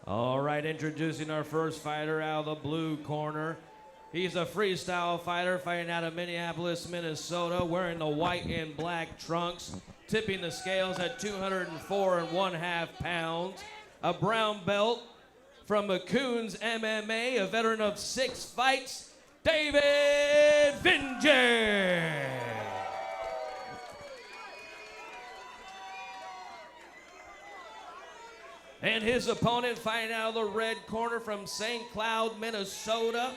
All right, introducing our first fighter out of the blue corner. He's a freestyle fighter fighting out of Minneapolis, Minnesota, wearing the white and black trunks, tipping the scales at 204 1/2 pounds. A brown belt from McCoon's MMA, a veteran of 6 fights, David Vinje. And his opponent fighting out of the red corner from St. Cloud, Minnesota.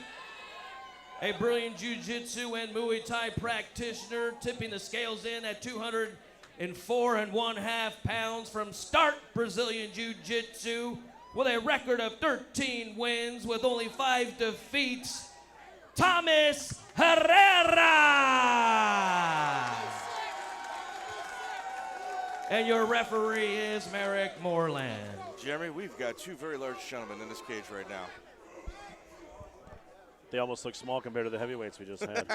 A brilliant jiu-jitsu and Muay Thai practitioner, tipping the scales in at 204 1/2 pounds from Start Brazilian Jiu-Jitsu with a record of 13 wins with only 5 defeats, Thomas Herrera. And your referee is Merrick Moreland. Jeremy, we've got 2 very large gentlemen in this cage right now. They almost look small compared to the heavyweights we just had.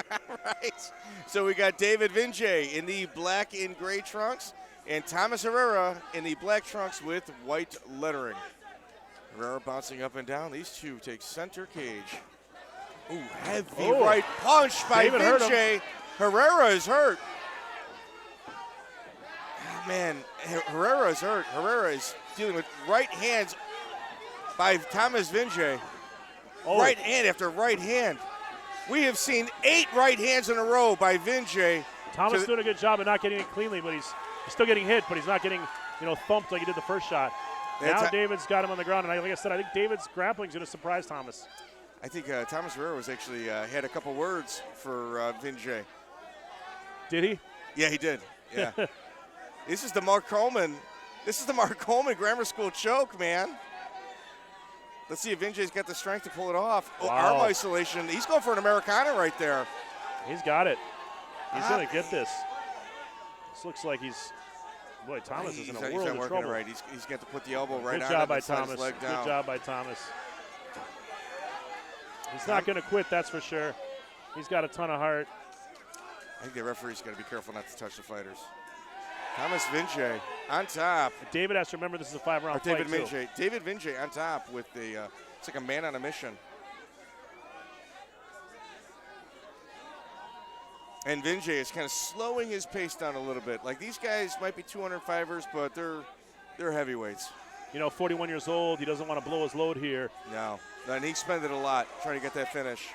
Right. So we got David Vinje in the black and gray trunks and Thomas Herrera in the black trunks with white lettering. Herrera bouncing up and down. These two take center cage. Ooh, heavy right punch by Vinje. Herrera is hurt. Man, Herrera is hurt. Herrera is dealing with right hands by Thomas Vinje. Right hand after right hand. We have seen 8 right hands in a row by Vinje. Thomas doing a good job of not getting it cleanly, but he's still getting hit, but he's not getting, thumped like he did the first shot. Now David's got him on the ground, and like I said, I think David's grappling is going to surprise Thomas. I think Thomas Herrera was actually had a couple words for Vinje. Did he? Yeah, he did. Yeah. This is the Mark Coleman. This is the Mark Coleman grammar school choke, man. Let's see if Vinje's got the strength to pull it off. Oh, arm isolation. He's going for an Americana right there. He's got it. He's going to get this. This looks like boy, Thomas is in a world of trouble. Right. He's got to put the elbow right on Good job by his leg Thomas. down. Good job by Thomas. He's not going to quit, that's for sure. He's got a ton of heart. I think the referee's got to be careful not to touch the fighters. Thomas Vinje on top. David has to remember this is a 5-round fight, too. David Vinje on top with it's like a man on a mission. And Vinje is kind of slowing his pace down a little bit. Like, these guys might be 205ers, but they're heavyweights. 41 years old. He doesn't want to blow his load here. No, and he expended a lot trying to get that finish.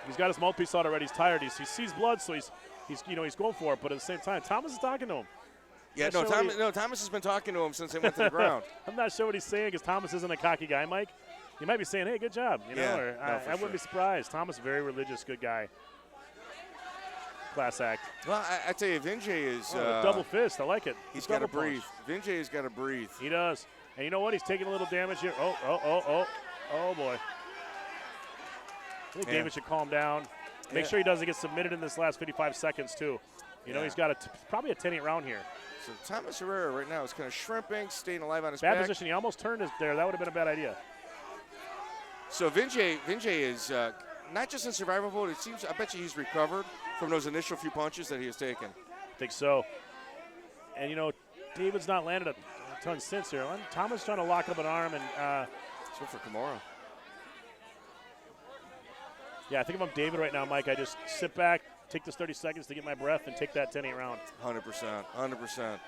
He's got his mouthpiece out already. He's tired. He sees blood, so he's going for it. But at the same time, Thomas is talking to him. Yeah, Thomas has been talking to him since they went to the ground. I'm not sure what he's saying because Thomas isn't a cocky guy, Mike. He might be saying, hey, good job. I wouldn't be surprised. Thomas, very religious, good guy. Class act. Well, I tell you, Vinje is a double fist. I like it. He's got to breathe. Vinje has got to breathe. He does. And you know what? He's taking a little damage here. Oh, boy. I think David should calm down. Make sure he doesn't get submitted in this last 55 seconds, too. He's got probably a 10-8 round here. So Thomas Herrera right now is kind of shrimping, staying alive on his back. Bad position. He almost turned there. That would have been a bad idea. So Vinje is not just in survival mode. It seems, I bet you he's recovered from those initial few punches that he has taken. I think so. And, David's not landed a ton since here. Thomas trying to lock up an arm. And let's go for Kimura. Yeah, I think if I'm David right now, Mike, I just sit back, take this 30 seconds to get my breath, and take that 10-8 round. 100%.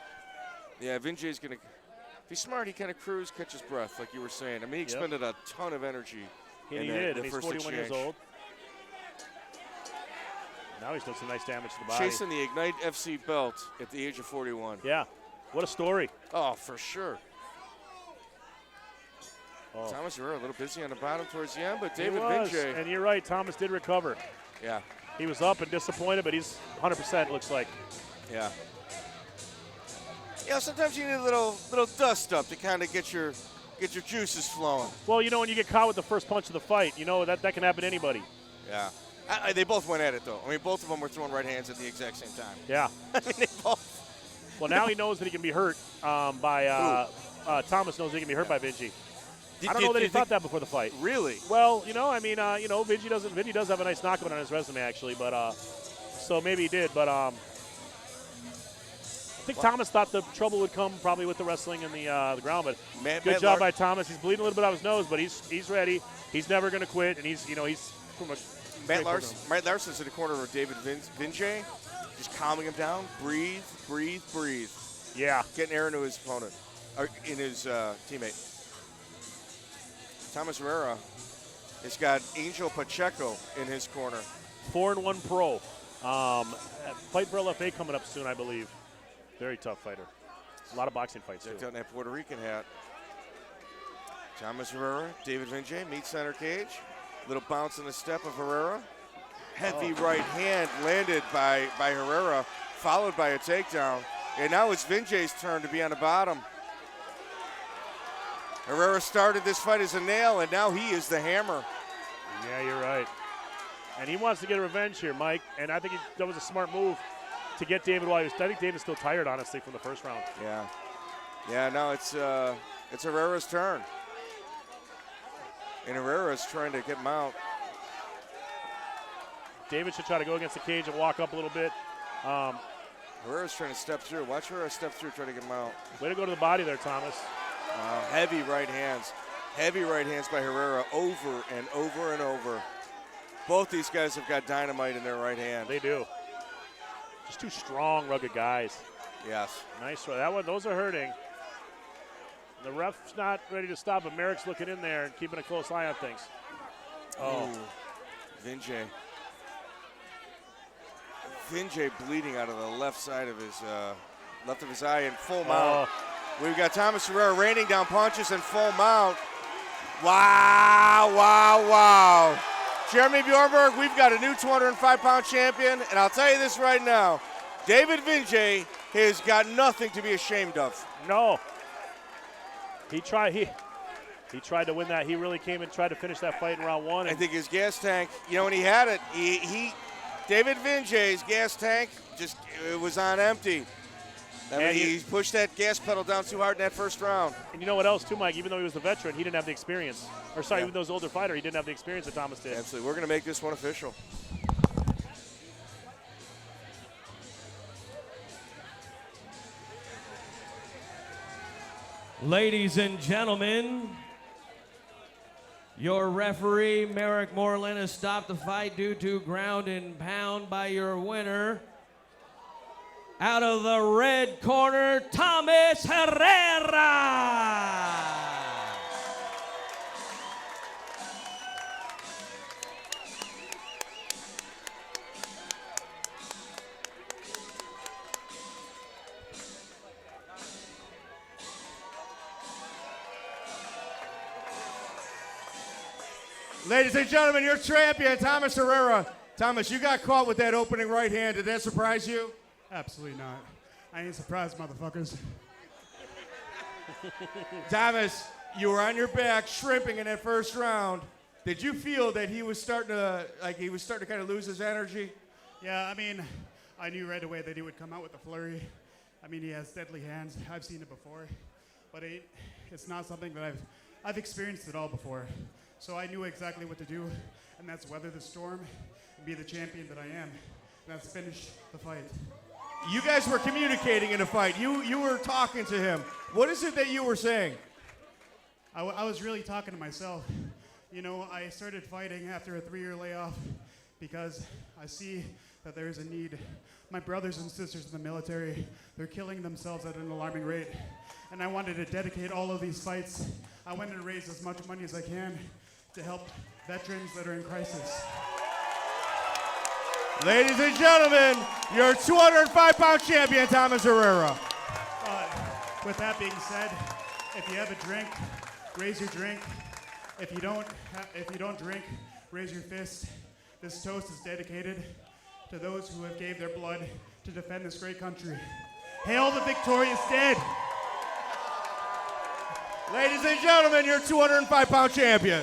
Yeah, Vinje's going to, if he's smart, he kind of cruise, catch his breath, like you were saying. I mean, he expended a ton of energy. He did, and he's 41 years old. Now he's done some nice damage to the body. Chasing the Ignite FC belt at the age of 41. Yeah, what a story. Oh, for sure. Oh. Thomas Herrera a little busy on the bottom towards the end, but David Vinje. And you're right, Thomas did recover. Yeah. He was up and disappointed, but he's 100%, looks like. Yeah. Sometimes you need a little dust up to kind of get your juices flowing. Well, when you get caught with the first punch of the fight, that can happen to anybody. Yeah. They both went at it, though. I mean, both of them were throwing right hands at the exact same time. Yeah. I mean, they both. Well, now he knows that he can be hurt by Thomas knows he can be hurt by Vinje. I don't know that he thought that before the fight. Really? Well, Vinje does have a nice knockout on his resume, actually, but so maybe he did, but think Thomas thought the trouble would come probably with the wrestling and the ground, but Matt job by Thomas. He's bleeding a little bit out of his nose, but he's ready. He's never going to quit, and he's from a Matt Larson's in the corner of David Vinje, just calming him down. Breathe, breathe, breathe. Yeah. Getting air into his opponent, or in his teammate. Thomas Herrera has got Angel Pacheco in his corner. 4-1 pro. Fight for LFA coming up soon, I believe. Very tough fighter. A lot of boxing fights, too. Decked out in that Puerto Rican hat. Thomas Herrera, David Vinje, meet center cage. Little bounce in the step of Herrera. Heavy right hand landed by Herrera, followed by a takedown. And now it's Vinje's turn to be on the bottom. Herrera started this fight as a nail, and now he is the hammer. Yeah, you're right. And he wants to get revenge here, Mike. And I think that was a smart move to get David while he was. I think David's still tired, honestly, from the first round. Yeah. Yeah, now it's Herrera's turn. And Herrera's trying to get him out. David should try to go against the cage and walk up a little bit. Herrera's trying to step through. Watch Herrera step through, try to get him out. Way to go to the body there, Thomas. Heavy right hands. Heavy right hands by Herrera over and over and over. Both these guys have got dynamite in their right hand. They do. Just two strong, rugged guys. Yes. Nice. Those are hurting. The ref's not ready to stop, but Merrick's looking in there and keeping a close eye on things. Oh. Vinje. Vinje bleeding out of the left side of his eye in full mount. We've got Thomas Herrera raining down punches in full mount. Wow, wow, wow. Jeremy Bjornberg, we've got a new 205-pound champion, and I'll tell you this right now. David Vinje has got nothing to be ashamed of. No. He tried to win that. He really came and tried to finish that fight in round one. I think his gas tank, when he had it, David Vinje's gas tank it was on empty. He pushed that gas pedal down too hard in that first round. And you know what else, too, Mike? Even though he was the veteran, he didn't have the experience. Even though he was an older fighter, he didn't have the experience that Thomas did. Absolutely. We're going to make this one official. Ladies and gentlemen, your referee, Merrick Moreland, has stopped the fight due to ground and pound by your winner. Out of the red corner, Thomas Herrera. Ladies and gentlemen, your champion, Thomas Herrera. Thomas, you got caught with that opening right hand. Did that surprise you? Absolutely not. I ain't surprised, motherfuckers. Thomas, you were on your back, shrimping in that first round. Did you feel that he was starting to kind of lose his energy? Yeah, I mean, I knew right away that he would come out with a flurry. I mean, he has deadly hands. I've seen it before, but it's not something that I've experienced it all before. So I knew exactly what to do, and that's weather the storm and be the champion that I am. And that's finish the fight. You guys were communicating in a fight. You were talking to him. What is it that you were saying? I was really talking to myself. I started fighting after a 3-year layoff because I see that there is a need. My brothers and sisters in the military, they're killing themselves at an alarming rate. And I wanted to dedicate all of these fights. I wanted to raise as much money as I can to help veterans that are in crisis. Ladies and gentlemen, your 205-pound champion, Thomas Herrera. With that being said, if you have a drink, raise your drink. If you don't drink, raise your fist. This toast is dedicated to those who have gave their blood to defend this great country. Hail the victorious dead. Ladies and gentlemen, your 205-pound champion.